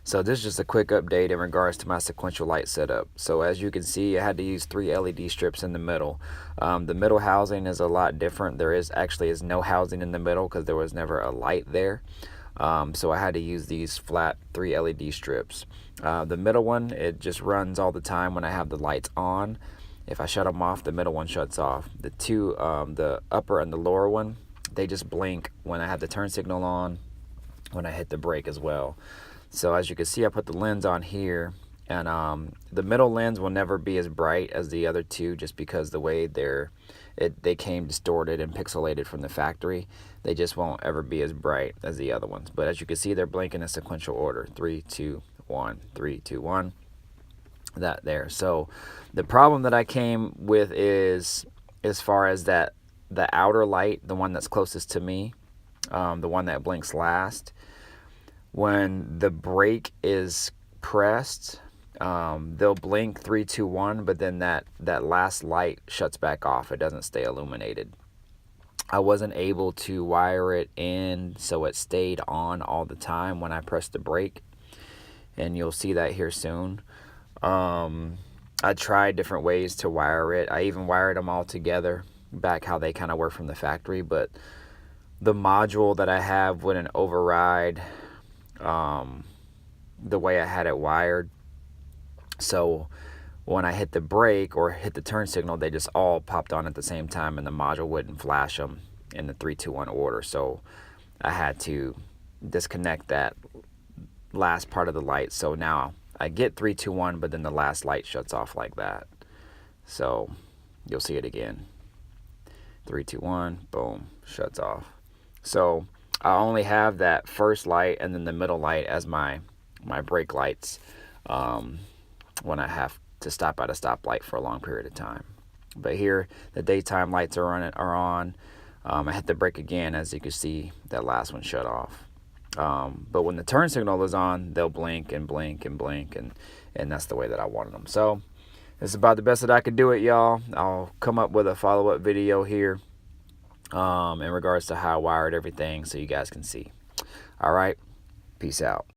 So this is just a quick update in regards to my sequential light setup. So as you can see, I had to use 3 LED strips in the middle. The middle housing is a lot different. There actually is no housing in the middle because there was never a light there. So I had to use these flat 3 LED strips. The middle one, it just runs all the time when I have the lights on. If I shut them off, the middle one shuts off. The upper and the lower one, they just blink when I have the turn signal on, when I hit the brake as well. So as you can see, I put the lens on here, and the middle lens will never be as bright as the other two, just because the way they came distorted and pixelated from the factory. They just won't ever be as bright as the other ones. But as you can see, they're blinking in sequential order: 3, 2, 1, 3, 2, 1. That there. So the problem that I came with is, as far as the outer light, the one that's closest to me, the one that blinks last, when the brake is pressed, they'll blink 3, 2, 1, but then that last light shuts back off. It doesn't stay illuminated. I wasn't able to wire it in so it stayed on all the time when I pressed the brake, and you'll see that here soon. I tried different ways to wire it. I even wired them all together back how they kind of were from the factory, but the module that I have wouldn't override the way I had it wired. So when I hit the brake or hit the turn signal, they just all popped on at the same time, and the module wouldn't flash them in the 3, 2, 1 order. So I had to disconnect that last part of the light. So now I get 3, 2, 1, but then the last light shuts off like that. So you'll see it again. 3, 2, 1, boom, shuts off. So I only have that first light and then the middle light as my brake lights when I have to stop at a stoplight for a long period of time. But here, the daytime lights are on. I hit the brake again. As you can see, that last one shut off. But when the turn signal is on, they'll blink and blink and blink, and that's the way that I wanted them. So this is about the best that I could do it, y'all. I'll come up with a follow-up video here in regards to how I wired everything so you guys can see. All right, peace out.